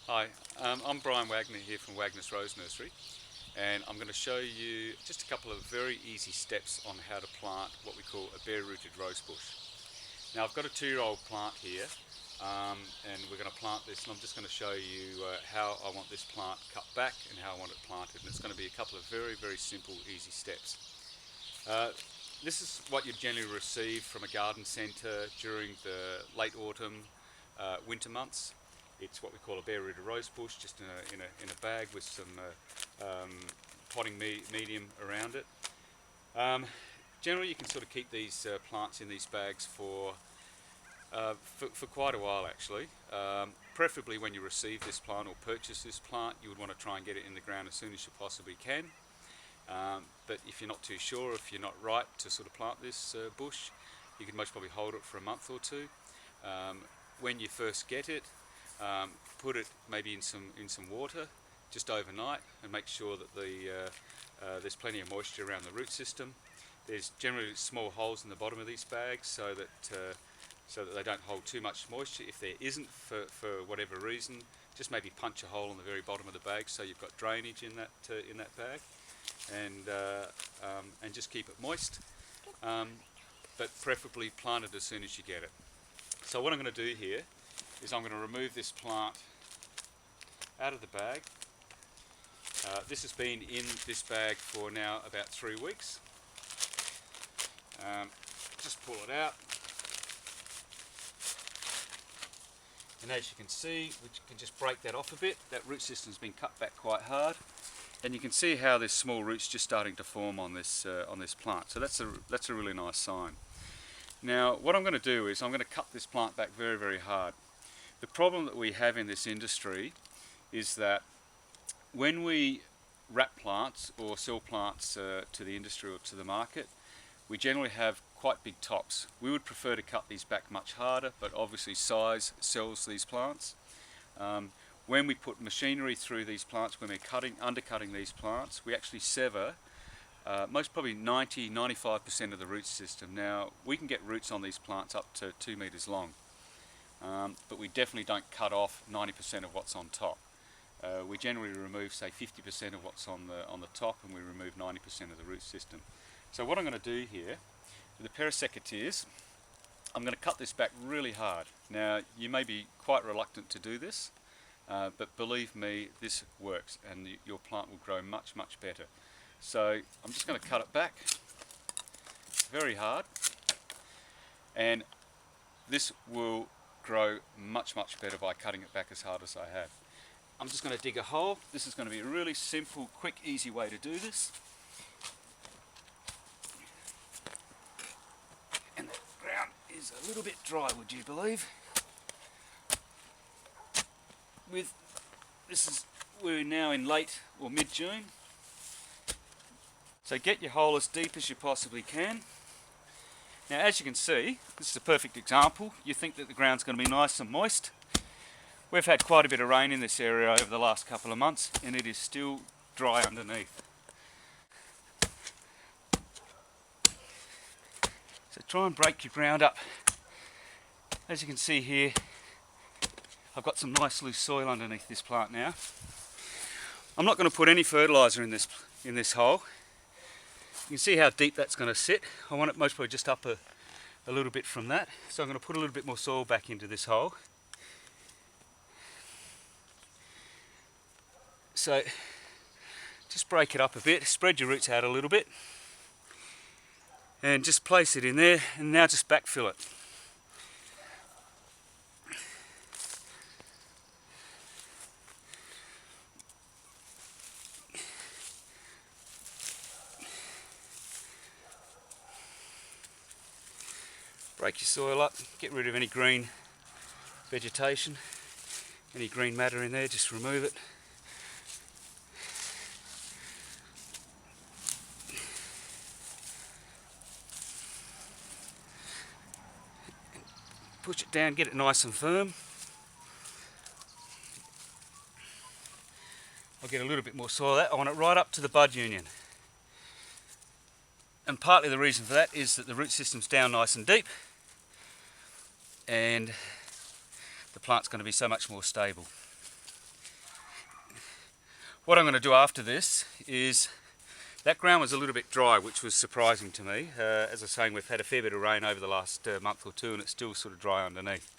Hi, I'm Brian Wagner here from Wagner's Rose Nursery, and I'm going to show you just a couple of very easy steps on how to plant what we call a bare-rooted rose bush. Now I've got a 2-year-old plant here, and we're going to plant this, and I'm just going to show you how I want this plant cut back and how I want it planted, and it's going to be a couple of very simple easy steps. This is what you generally receive from a garden centre during the late autumn, winter months. It's what we call a bare-rooted rose bush, just in a bag with some potting medium around it. Generally, you can sort of keep these plants in these bags for quite a while, actually. Preferably when you receive this plant or purchase this plant, you would want to try and get it in the ground as soon as you possibly can. But if you're not too sure, if you're not right to sort of plant this bush, you can most probably hold it for a month or two. When you first get it, put it maybe in some water just overnight, and make sure that there's plenty of moisture around the root system. There's generally small holes in the bottom of these bags so that they don't hold too much moisture. If there isn't, for whatever reason, just maybe punch a hole in the very bottom of the bag so you've got drainage in that bag, and just keep it moist, but preferably plant it as soon as you get it. So what I'm going to do here is I'm going to remove this plant out of the bag. This has been in this bag for now about 3 weeks. Just pull it out, and as you can see, we can just break that off a bit. That root system's been cut back quite hard, and you can see how there's small roots just starting to form on this plant. So that's a really nice sign. Now what I'm going to do is I'm going to cut this plant back very hard. The problem that we have in this industry is that when we wrap plants or sell plants to the industry or to the market, we generally have quite big tops. We would prefer to cut these back much harder, but obviously size sells these plants. When we put machinery through these plants, when we're undercutting these plants, we actually sever most probably 90–95% of the root system. Now we can get roots on these plants up to 2 meters long, but we definitely don't cut off 90% of what's on top. We generally remove, say, 50% of what's on the top, and we remove 90% of the root system. So what I'm going to do here with a pair of secateurs, I'm going to cut this back really hard. Now you may be quite reluctant to do this, but believe me, this works, and your plant will grow much better. So I'm just going to cut it back very hard, and this will grow much better by cutting it back as hard as I have. I'm just going to dig a hole. This is going to be a really simple, quick, easy way to do this. And the ground is a little bit dry, would you believe? We're now in late or mid-June. So get your hole as deep as you possibly can. Now as you can see, this is a perfect example. You think that the ground's going to be nice and moist. We've had quite a bit of rain in this area over the last couple of months, and it is still dry underneath. So try and break your ground up. As you can see here, I've got some nice loose soil underneath this plant now. I'm not going to put any fertiliser in this hole. You can see how deep that's going to sit. I want it most probably just up a little bit from that. So I'm going to put a little bit more soil back into this hole. So just break it up a bit, spread your roots out a little bit, and just place it in there, and now just backfill it. Break your soil up, get rid of any green vegetation, any green matter in there, just remove it. Push it down, get it nice and firm. I'll get a little bit more soil out. I want it right up to the bud union. And partly the reason for that is that the root system's down nice and deep, and the plant's going to be so much more stable. What I'm going to do after this is, that ground was a little bit dry, which was surprising to me. As I was saying, we've had a fair bit of rain over the last month or two, and it's still sort of dry underneath.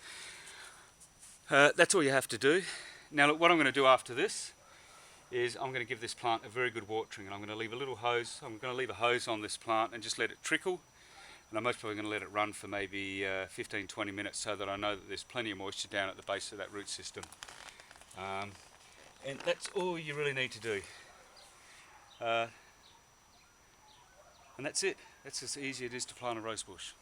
That's all you have to do. Now look, what I'm going to do after this is I'm going to give this plant a very good watering, and I'm going to leave a little hose. I'm going to leave a hose on this plant and just let it trickle, and I'm most probably going to let it run for maybe 15-20 minutes so that I know that there's plenty of moisture down at the base of that root system. And that's all you really need to do. And that's it. That's as easy as it is to plant a rose bush.